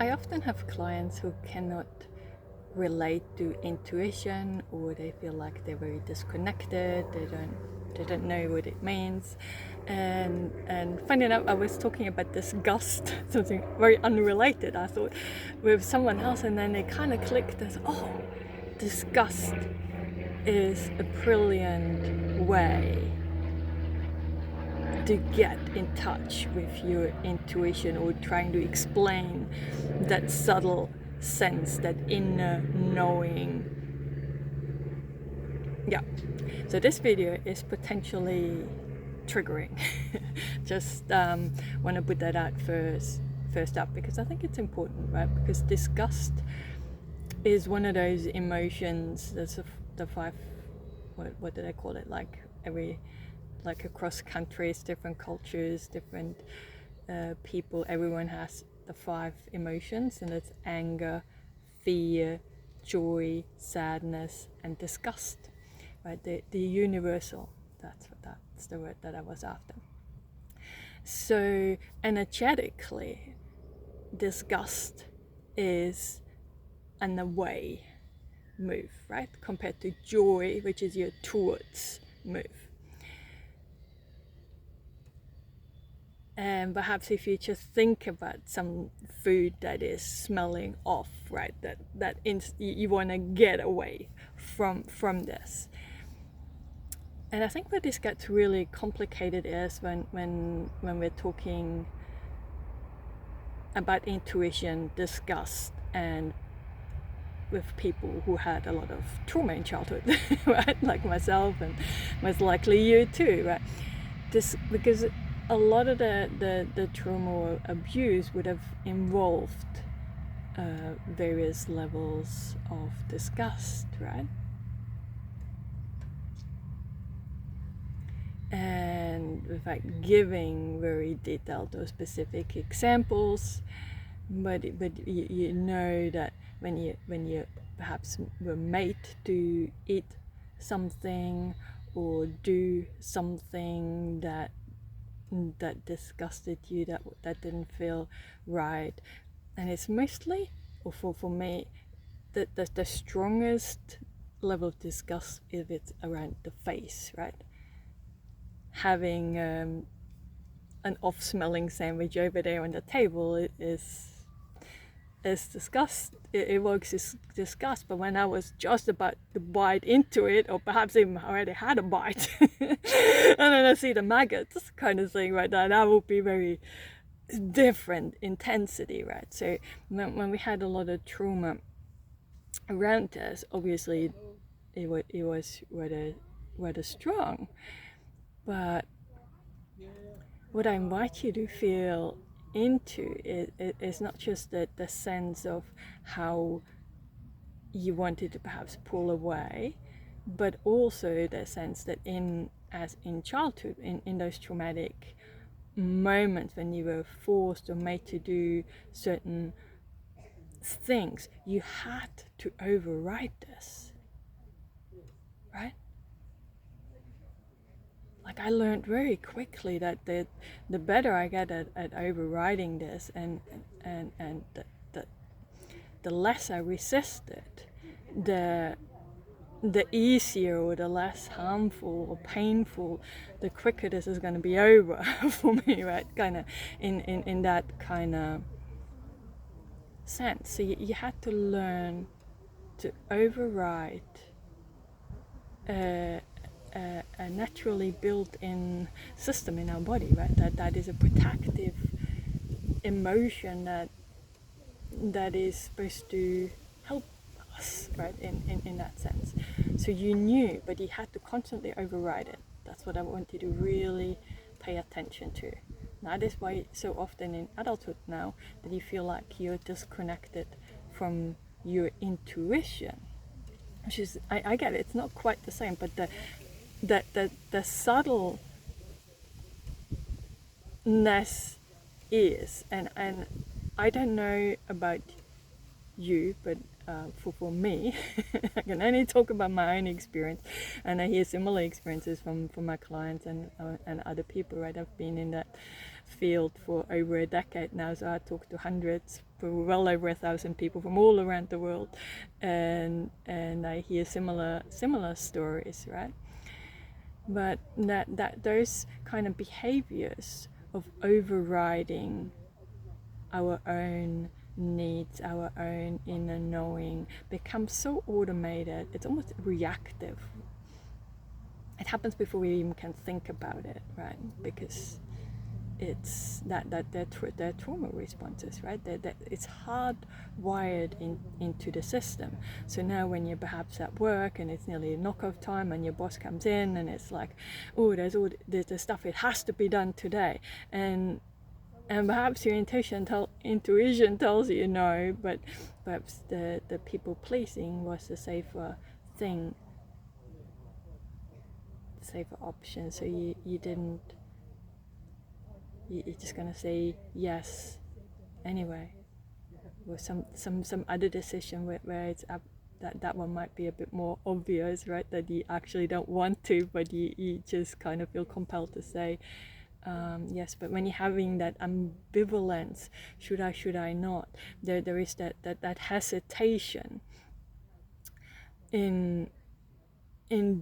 I often have clients who cannot relate to intuition, or they feel like they're very disconnected. They don't know what it means. And funny enough, I was talking about disgust, something very unrelated, I thought, with someone else, and then it kind of clicked as, oh, disgust is a brilliant way to get in touch with your intuition, or trying to explain that subtle sense, that inner knowing. Yeah, so this video is potentially triggering. Just want to put that out first up, because I think it's important, right? Because disgust is one of those emotions that's the five, what did I call it, like across countries, different cultures, different people, everyone has the five emotions, and it's anger, fear, joy, sadness, and disgust, right? The universal, that's the word that I was after. So energetically, disgust is an away move, right? Compared to joy, which is your towards move. And perhaps if you just think about some food that is smelling off, right, you want to get away from this. And I think where this gets really complicated is when we're talking about intuition, disgust, and with people who had a lot of trauma in childhood, right? Like myself, and most likely you too, right? Because a lot of the trauma or abuse would have involved various levels of disgust, right? And in fact, giving very detailed or specific examples, but you know that when you perhaps were made to eat something or do something that disgusted you, that didn't feel right. And it's mostly, or for me, the strongest level of disgust if it's around the face, right? Having an off-smelling sandwich over there on the table is disgust. It evokes disgust. But when I was just about to bite into it, or perhaps even already had a bite, and then I see the maggots kind of thing, right? That would be very different intensity, right? So when we had a lot of trauma around us, obviously it was rather strong. But what I invite you to feel into is not just the sense of how you wanted to perhaps pull away, but also the sense that in childhood, in those traumatic moments when you were forced or made to do certain things, you had to override this, right? Like, I learned very quickly that the better I get at overriding this, and the less I resist it, the easier or the less harmful or painful, the quicker this is going to be over for me, right? Kind of in that kind of sense. So you had to learn to override a naturally built-in system in our body, right? That is a protective emotion that is supposed to help us, right? In that sense. So you knew, but you had to constantly override it. That's what I want you to really pay attention to. That is why so often in adulthood now that you feel like you're disconnected from your intuition, which is, I get it, it's not quite the same, but the subtleness is, and I don't know about you, but for me, I can only talk about my own experience, and I hear similar experiences from my clients and other people, right? I've been in that field for over a decade now, so I talk to hundreds, for well over 1,000 people from all around the world, and I hear similar stories, right? But that those kind of behaviors of overriding our own needs, our own inner knowing, becomes so automated, it's almost reactive. It happens before we even can think about it, right? Because it's that they're trauma responses, right? That it's hardwired into the system. So now when you're perhaps at work and it's nearly knock-off time and your boss comes in and it's like, oh, there's the stuff, it has to be done today, and perhaps your intuition tells you no, but perhaps the people pleasing was the safer thing, safer option. So you didn't. You're just gonna say yes anyway, or some other decision where it's up, that one might be a bit more obvious, right? That you actually don't want to, but you just kind of feel compelled to say yes. But when you're having that ambivalence, should I not, there is that hesitation in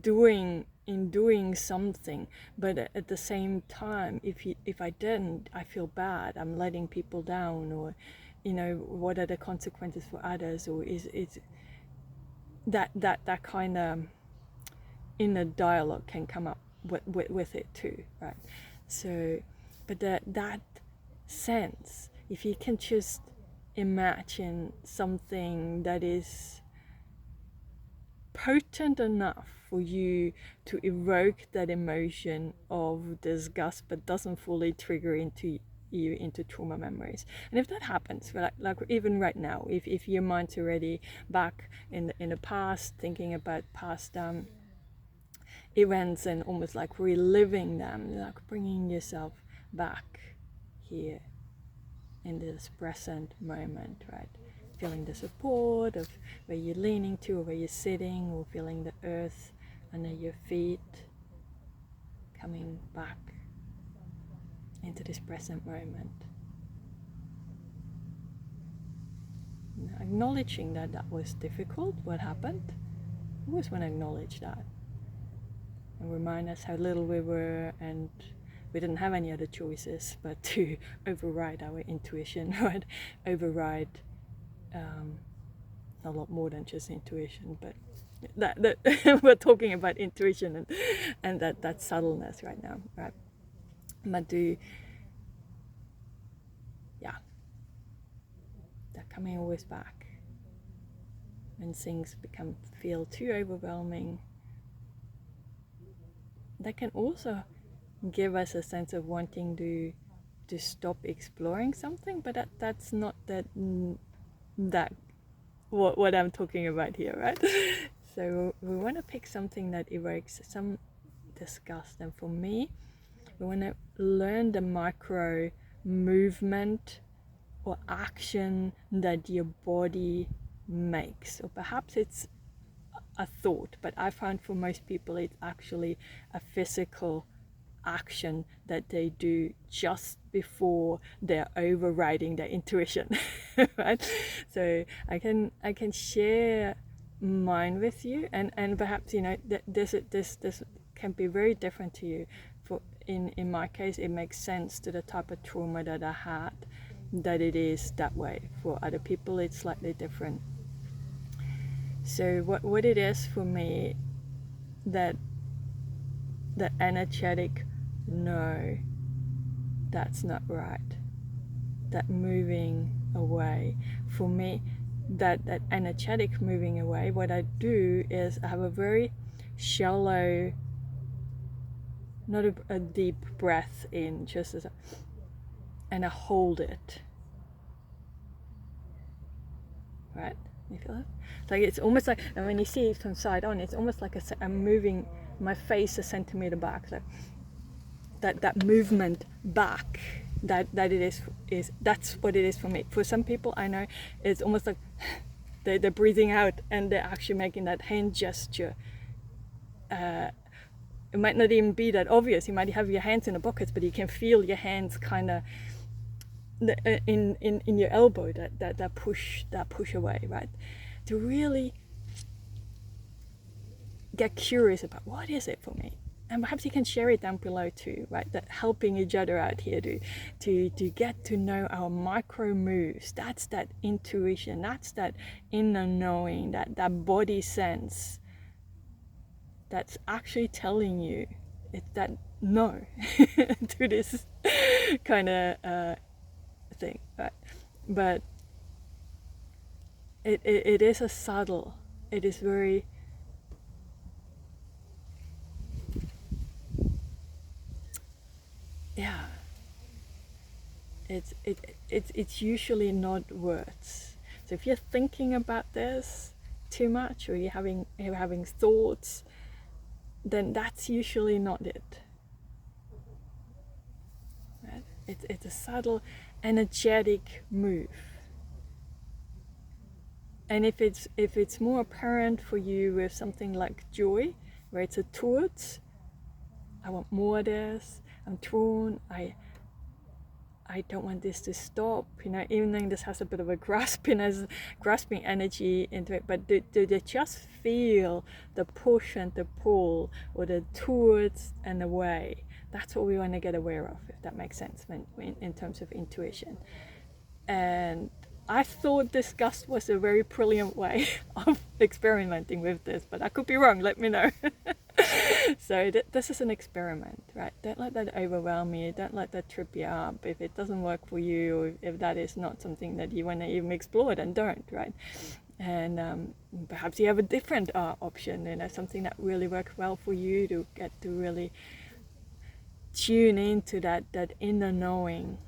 doing something, but at the same time, if I didn't, I feel bad, I'm letting people down, or what are the consequences for others, or is that kind of inner dialogue can come up with it too, right? So, but that sense, if you can just imagine something that is potent enough for you to evoke that emotion of disgust, but doesn't fully trigger into trauma memories. And if that happens, like even right now, if your mind's already back in the past, thinking about past events and almost like reliving them, like bringing yourself back here in this present moment, right? Feeling the support of where you're leaning to, or where you're sitting, or feeling the earth under your feet, coming back into this present moment. Acknowledging that was difficult, what happened. I always want to acknowledge that and remind us how little we were, and we didn't have any other choices but to override our intuition, right? Override a lot more than just intuition, but that we're talking about intuition and that subtleness right now, right? But that coming always back when things feel too overwhelming. That can also give us a sense of wanting to stop exploring something, but that's not that what I'm talking about here, right? So we want to pick something that evokes some disgust, and for me, we want to learn the micro movement or action that your body makes, or perhaps it's a thought, but I found for most people it's actually a physical action that they do just before they're overriding their intuition, right? So I can share mine with you, and perhaps this can be very different to you. For in my case, it makes sense to the type of trauma that I had, that it is that way. For other people, it's slightly different. So what it is for me, that energetic no, that's not right, that moving away, for me, that energetic moving away, what I do is I have a very shallow, not a deep breath in, just and I hold it, right? You feel it? Like it's almost like, and when you see it from side on, it's almost like I'm moving my face a centimeter back, like that movement back that it is that's what it is for me. For some people I know it's almost like they're breathing out and they're actually making that hand gesture. It might not even be that obvious. You might have your hands in the pockets, but you can feel your hands kind of in your elbow, that push away, right? To really get curious about what is it for me. And perhaps you can share it down below too, right? That helping each other out here to get to know our micro moves. That's that intuition. That's that inner knowing, that body sense. That's actually telling you that no to this kind of thing, right? But it is a subtle. It is very. Yeah, it's usually not words. So if you're thinking about this too much, or you're having thoughts, then that's usually not it. Right? It's a subtle, energetic move. And if it's more apparent for you with something like joy, where it's a towards, I want more of this, I'm drawn, I don't want this to stop, even though this has a bit of a grasping energy into it, but do they just feel the push and the pull, or the towards and away? That's what we want to get aware of, if that makes sense, in terms of intuition. And I thought Disgust was a very brilliant way of experimenting with this, but I could be wrong, let me know. So this is an experiment, right? Don't let that overwhelm you, don't let that trip you up. If it doesn't work for you, or if that is not something that you want to even explore, then don't, right? And perhaps you have a different option, something that really works well for you, to get to really tune into that inner knowing,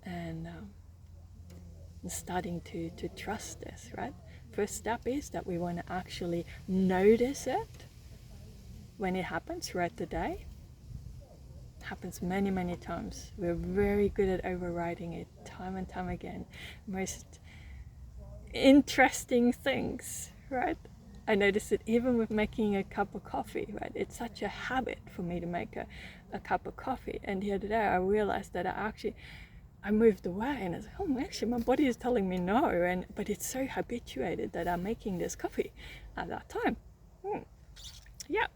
and starting to trust this, right? First step is that we want to actually notice it when it happens throughout the day. It happens many times. We're very good at overriding it time and time again. Most interesting things, right? I notice it even with making a cup of coffee, right? It's such a habit for me to make a cup of coffee, and the other day I realized that I moved away, and I was like, oh, actually my body is telling me no, but it's so habituated that I'm making this coffee at that time. Yeah.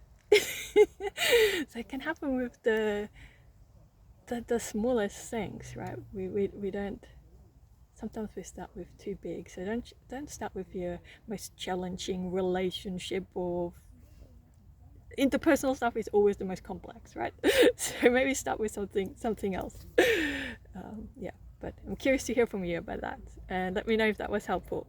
So it can happen with the smallest things, right? We don't. Sometimes we start with too big, so don't start with your most challenging relationship, or interpersonal stuff is always the most complex, right? So maybe start with something else. Yeah, but I'm curious to hear from you about that, and let me know if that was helpful.